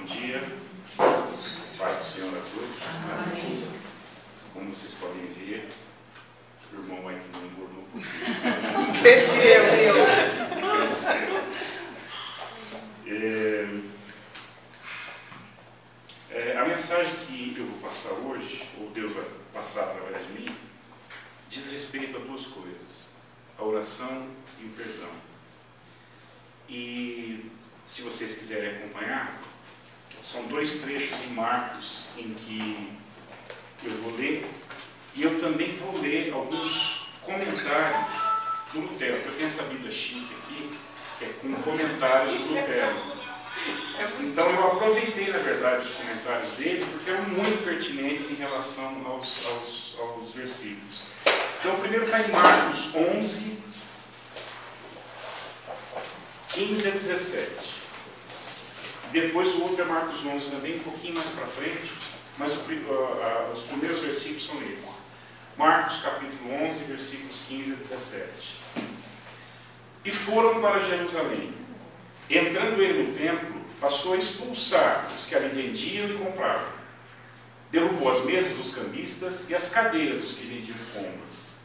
Bom dia. Paz do Senhor a todos. Como vocês podem ver, o irmão aqui não engordou um pouquinho. Desceu. A mensagem que eu vou passar hoje, ou Deus vai passar através de mim, diz respeito a duas coisas: a oração e o perdão. E se vocês quiserem acompanhar, são dois trechos de Marcos em que eu vou ler, e eu também vou ler alguns comentários do Lutero. Eu tenho essa Bíblia chique aqui, que é com comentários do Lutero. Então eu aproveitei, na verdade, os comentários dele, porque eram muito pertinentes em relação aos versículos. Então o primeiro está em Marcos 11, 15 a 17. Depois o outro é Marcos 11 também, um pouquinho mais para frente, mas os primeiros versículos são esses. Marcos capítulo 11, versículos 15 a 17. E foram para Jerusalém. Entrando ele no templo, passou a expulsar os que ali vendiam e compravam. Derrubou as mesas dos cambistas e as cadeiras dos que vendiam pombas.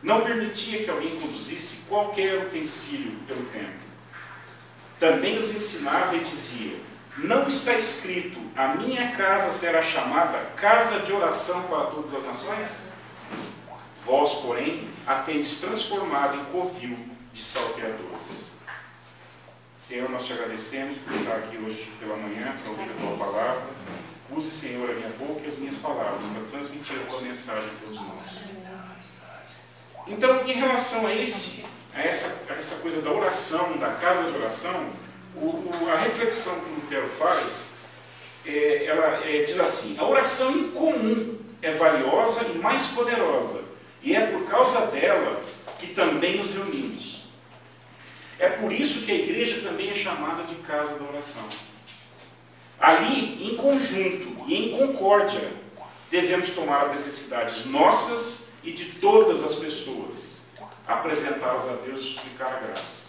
Não permitia que alguém conduzisse qualquer utensílio pelo templo. Também os ensinava e dizia: não está escrito, a minha casa será chamada casa de oração para todas as nações? Vós, porém, a tendes transformado em covil de salteadores. Senhor, nós te agradecemos por estar aqui hoje pela manhã para ouvir a tua palavra. Use, Senhor, a minha boca e as minhas palavras para transmitir a tua mensagem a todos nós. Então, em relação a essa coisa da oração, da casa de oração, a reflexão que o Lutero faz, ela diz assim: a oração em comum é valiosa e mais poderosa, e é por causa dela que também nos reunimos. É por isso que a igreja também é chamada de casa da oração. Ali, em conjunto e em concórdia, devemos tomar as necessidades nossas e de todas as pessoas, apresentá-las a Deus e suplicar a graça.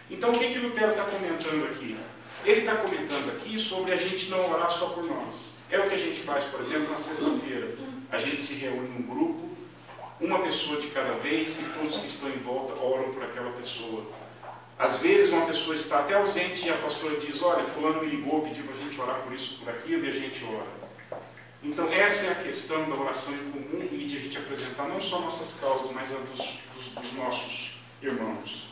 Então, o que Lutero está comentando aqui? Ele está comentando aqui sobre a gente não orar só por nós. É o que a gente faz, por exemplo, na sexta-feira. A gente se reúne num grupo, uma pessoa de cada vez, e todos que estão em volta oram por aquela pessoa. Às vezes uma pessoa está até ausente e a pastora diz: olha, fulano me ligou, pediu para a gente orar por isso, por aquilo, e a gente ora. Então essa é a questão da oração em comum e de a gente apresentar não só nossas causas, mas a dos nossos irmãos.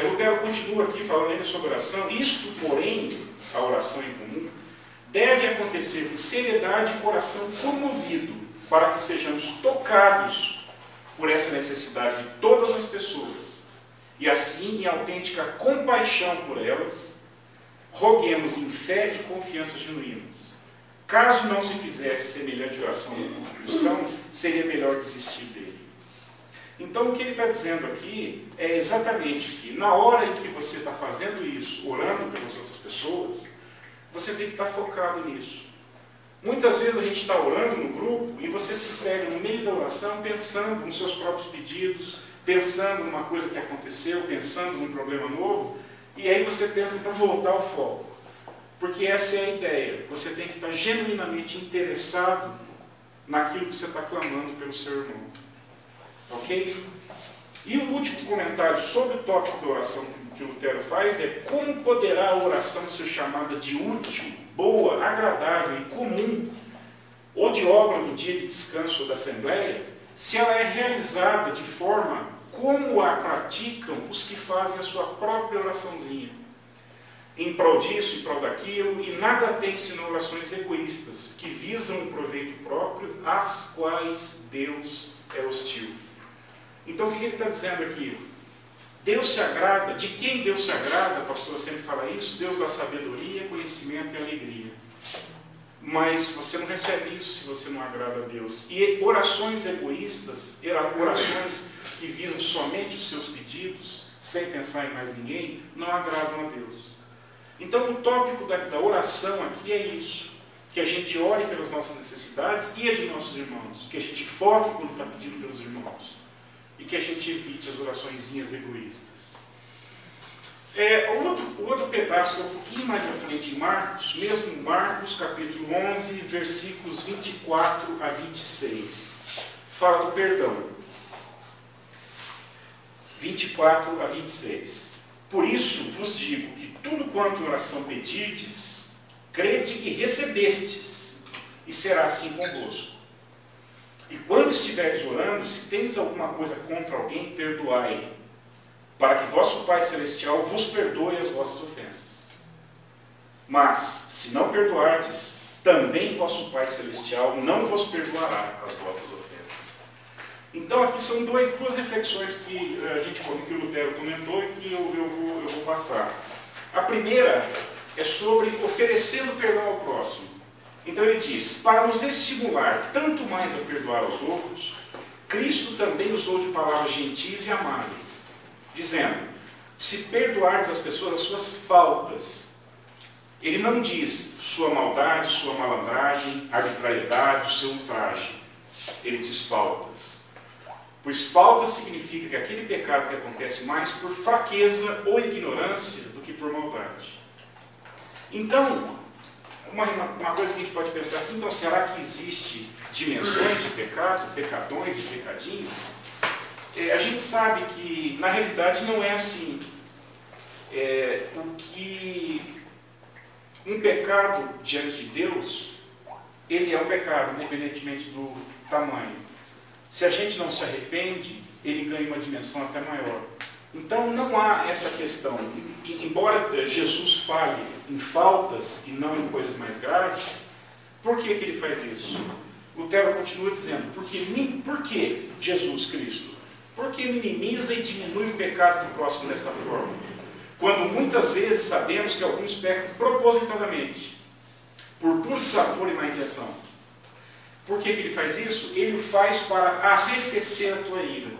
Lutero continua aqui falando ainda sobre oração. Isto, porém, a oração em comum, deve acontecer com seriedade e coração comovido, para que sejamos tocados por essa necessidade de todas as pessoas, e assim, em autêntica compaixão por elas, roguemos em fé e confiança genuínas. Caso não se fizesse semelhante oração no cristão, seria melhor desistir dele. Então, o que ele está dizendo aqui é exatamente que, na hora em que você está fazendo isso, orando pelas outras pessoas, você tem que estar focado nisso. Muitas vezes a gente está orando no grupo e você se pega no meio da oração pensando nos seus próprios pedidos, pensando numa coisa que aconteceu, pensando num problema novo, e aí você tenta voltar ao foco. Porque essa é a ideia. Você tem que estar genuinamente interessado naquilo que você está clamando pelo seu irmão. Ok? E o último comentário sobre o tópico da oração que o Lutero faz é: como poderá a oração ser chamada de útil, boa, agradável e comum, ou de obra do dia de descanso ou da assembleia, se ela é realizada de forma como a praticam os que fazem a sua própria oraçãozinha, em prol disso e prol daquilo, e nada tem senão orações egoístas, que visam o proveito próprio, às quais Deus é hostil. Então o que ele está dizendo aqui? Deus se agrada, de quem Deus se agrada, a pastora sempre fala isso, Deus dá sabedoria, conhecimento e alegria. Mas você não recebe isso se você não agrada a Deus. E orações egoístas, orações que visam somente os seus pedidos, sem pensar em mais ninguém, não agradam a Deus. Então o tópico da oração aqui é isso: que a gente ore pelas nossas necessidades e a de nossos irmãos, que a gente foque quando está pedindo pelos irmãos, e que a gente evite as oraçõezinhas egoístas. O outro pedaço, que é um pouquinho mais à frente em Marcos, mesmo Marcos, capítulo 11, versículos 24 a 26. Fala do perdão. 24 a 26. Por isso vos digo que tudo quanto em oração pedirdes, crede que recebestes, e será assim convosco. E quando estiveres orando, se tendes alguma coisa contra alguém, perdoai, para que vosso Pai Celestial vos perdoe as vossas ofensas. Mas, se não perdoardes, também vosso Pai Celestial não vos perdoará as vossas ofensas. Então, aqui são duas reflexões que que o Lutero comentou e que eu vou passar. A primeira é sobre oferecendo perdão ao próximo. Então ele diz, para nos estimular tanto mais a perdoar aos outros, Cristo também usou de palavras gentis e amáveis, dizendo, se perdoardes as pessoas as suas faltas, ele não diz sua maldade, sua malandragem, arbitrariedade, o seu ultraje. Ele diz faltas. Pois falta significa que aquele pecado que acontece mais por fraqueza ou ignorância do que por maldade. Então, uma coisa que a gente pode pensar aqui, então será que existe dimensões de pecado, pecadões e pecadinhos? A gente sabe que na realidade não é assim. O que um pecado diante de Deus, ele é um pecado, independentemente do tamanho. Se a gente não se arrepende, ele ganha uma dimensão até maior. Então não há essa questão. Embora Jesus fale em faltas e não em coisas mais graves, por que ele faz isso? Lutero continua dizendo, por que Jesus Cristo? Porque minimiza e diminui o pecado do próximo desta forma. Quando muitas vezes sabemos que alguns pecam propositadamente, por puro desaforo e má intenção. Por que ele faz isso? Ele o faz para arrefecer a tua ira,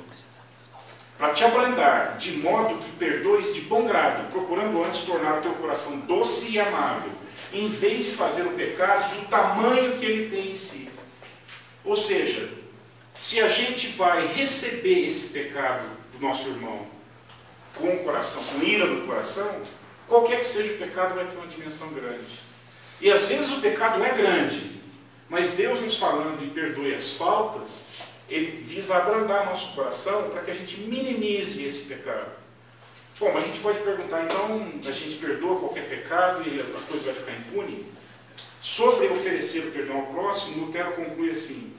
para te abrandar, de modo que perdoes de bom grado, procurando antes tornar o teu coração doce e amável, em vez de fazer o pecado do tamanho que ele tem em si. Ou seja, se a gente vai receber esse pecado do nosso irmão com o coração, com ira no coração, qualquer que seja o pecado vai ter uma dimensão grande. E às vezes o pecado é grande, mas Deus nos falando de perdoe as faltas, Ele visa abrandar nosso coração para que a gente minimize esse pecado. Bom, mas a gente pode perguntar, então, a gente perdoa qualquer pecado e a coisa vai ficar impune? Sobre oferecer o perdão ao próximo, Lutero conclui assim,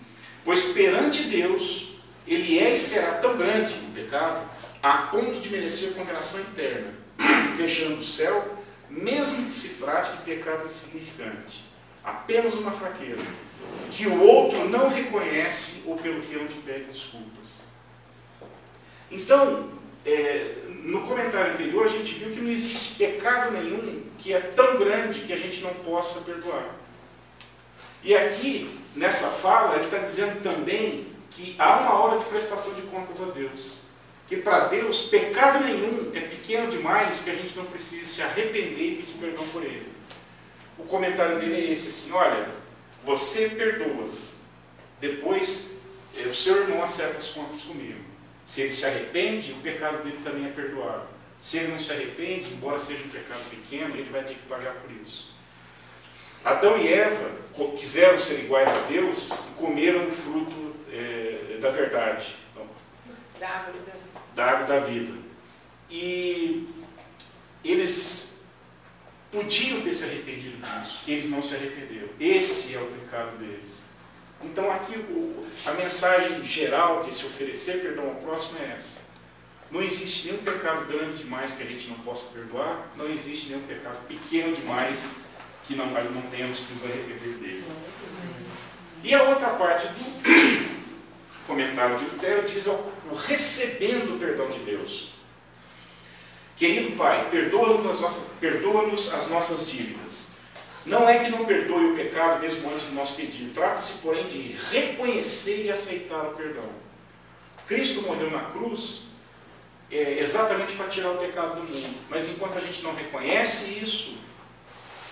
pois perante Deus, ele é e será tão grande o pecado, a ponto de merecer condenação eterna, fechando o céu, mesmo que se trate de pecado insignificante. Apenas uma fraqueza, que o outro não reconhece ou pelo que não te pede desculpas. Então, no comentário anterior, a gente viu que não existe pecado nenhum que é tão grande que a gente não possa perdoar. E aqui, nessa fala, ele está dizendo também que há uma hora de prestação de contas a Deus. Que para Deus, pecado nenhum é pequeno demais que a gente não precise se arrepender e pedir perdão por ele. O comentário dele é esse, assim, olha, você perdoa, depois o seu irmão acerta as contas comigo. Se ele se arrepende, o pecado dele também é perdoado. Se ele não se arrepende, embora seja um pecado pequeno, ele vai ter que pagar por isso. Adão e Eva quiseram ser iguais a Deus e comeram o fruto da verdade. Então, da árvore da vida. E eles podiam ter se arrependido disso. Eles não se arrependeram. Esse é o pecado deles. Então aqui a mensagem geral de se oferecer perdão ao próximo é essa. Não existe nenhum pecado grande demais que a gente não possa perdoar. Não existe nenhum pecado pequeno demais que não tenhamos que nos arrepender dele. E a outra parte do comentário de Lutero diz o recebendo o perdão de Deus. Querido Pai, perdoa-nos as nossas dívidas. Não é que não perdoe o pecado mesmo antes do nosso pedido. Trata-se, porém, de reconhecer e aceitar o perdão. Cristo morreu na cruz exatamente para tirar o pecado do mundo. Mas enquanto a gente não reconhece isso,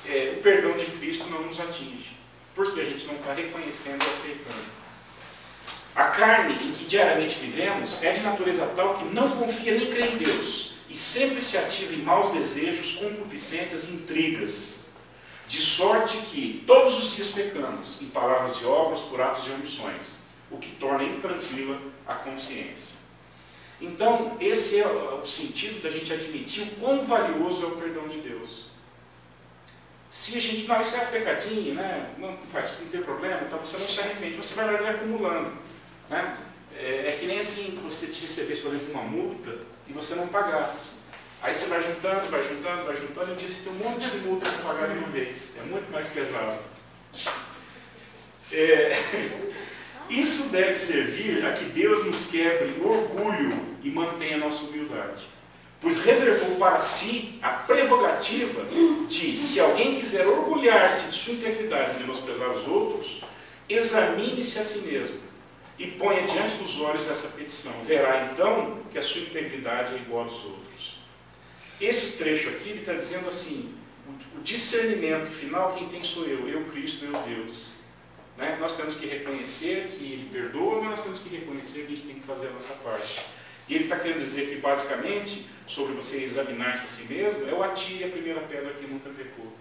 o perdão de Cristo não nos atinge. Porque a gente não está reconhecendo e aceitando. A carne em que diariamente vivemos é de natureza tal que não confia nem crê em Deus. e sempre se ativa em maus desejos, concupiscências e intrigas, de sorte que todos os dias pecamos, em palavras e obras, por atos e omissões, o que torna intranquila a consciência. Então, esse é o sentido da gente admitir o quão valioso é o perdão de Deus. Se a gente, não, isso é pecadinho, né? Não tem problema, então você não se arrepende, você vai acumulando. Né? É que nem assim, você te recebesse, por exemplo, uma multa e você não pagasse. Aí você vai juntando, e um dia você tem um monte de multa para pagar de uma vez. É muito mais pesado. Isso deve servir a que Deus nos quebre o orgulho e mantenha a nossa humildade. Pois reservou para si a prerrogativa de, se alguém quiser orgulhar-se de sua integridade e menosprezar os outros, examine-se a si mesmo e ponha diante dos olhos essa petição. Verá então que a sua integridade é igual aos outros. Esse trecho aqui, ele está dizendo assim, o discernimento final, quem tem sou eu Cristo, eu Deus. Né? Nós temos que reconhecer que Ele perdoa, mas nós temos que reconhecer que a gente tem que fazer a nossa parte. E ele está querendo dizer que, basicamente, sobre você examinar-se a si mesmo, é o atire a primeira pedra que nunca pecou.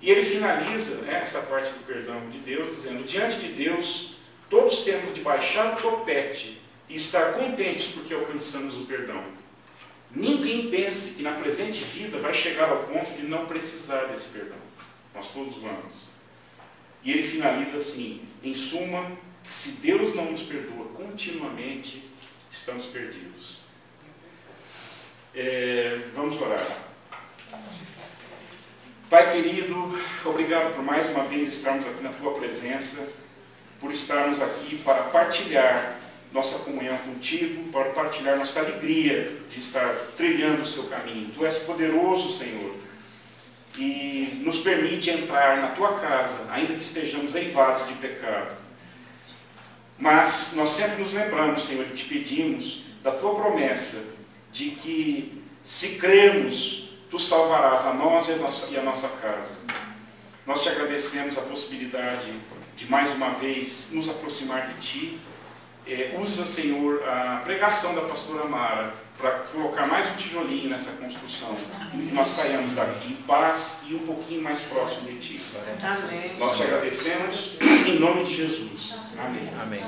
E ele finaliza, né, essa parte do perdão de Deus, dizendo, diante de Deus, todos temos de baixar o topete e estar contentes porque alcançamos o perdão. Ninguém pense que na presente vida vai chegar ao ponto de não precisar desse perdão. Nós todos vamos. E ele finaliza assim, em suma, se Deus não nos perdoa continuamente, estamos perdidos. Vamos orar. Pai querido, obrigado por mais uma vez estarmos aqui na Tua presença, por estarmos aqui para partilhar nossa comunhão contigo, para partilhar nossa alegria de estar trilhando o Seu caminho. Tu és poderoso, Senhor, e nos permite entrar na Tua casa, ainda que estejamos eivados de pecado. Mas nós sempre nos lembramos, Senhor, e te pedimos da Tua promessa de que, se crermos, Tu salvarás a nós e a nossa casa. Nós te agradecemos a possibilidade de, mais uma vez, nos aproximar de Ti. Usa, Senhor, a pregação da pastora Mara para colocar mais um tijolinho nessa construção, e que nós saiamos daqui em paz e um pouquinho mais próximo de Ti. Amém. Nós te agradecemos em nome de Jesus. Amém. Amém.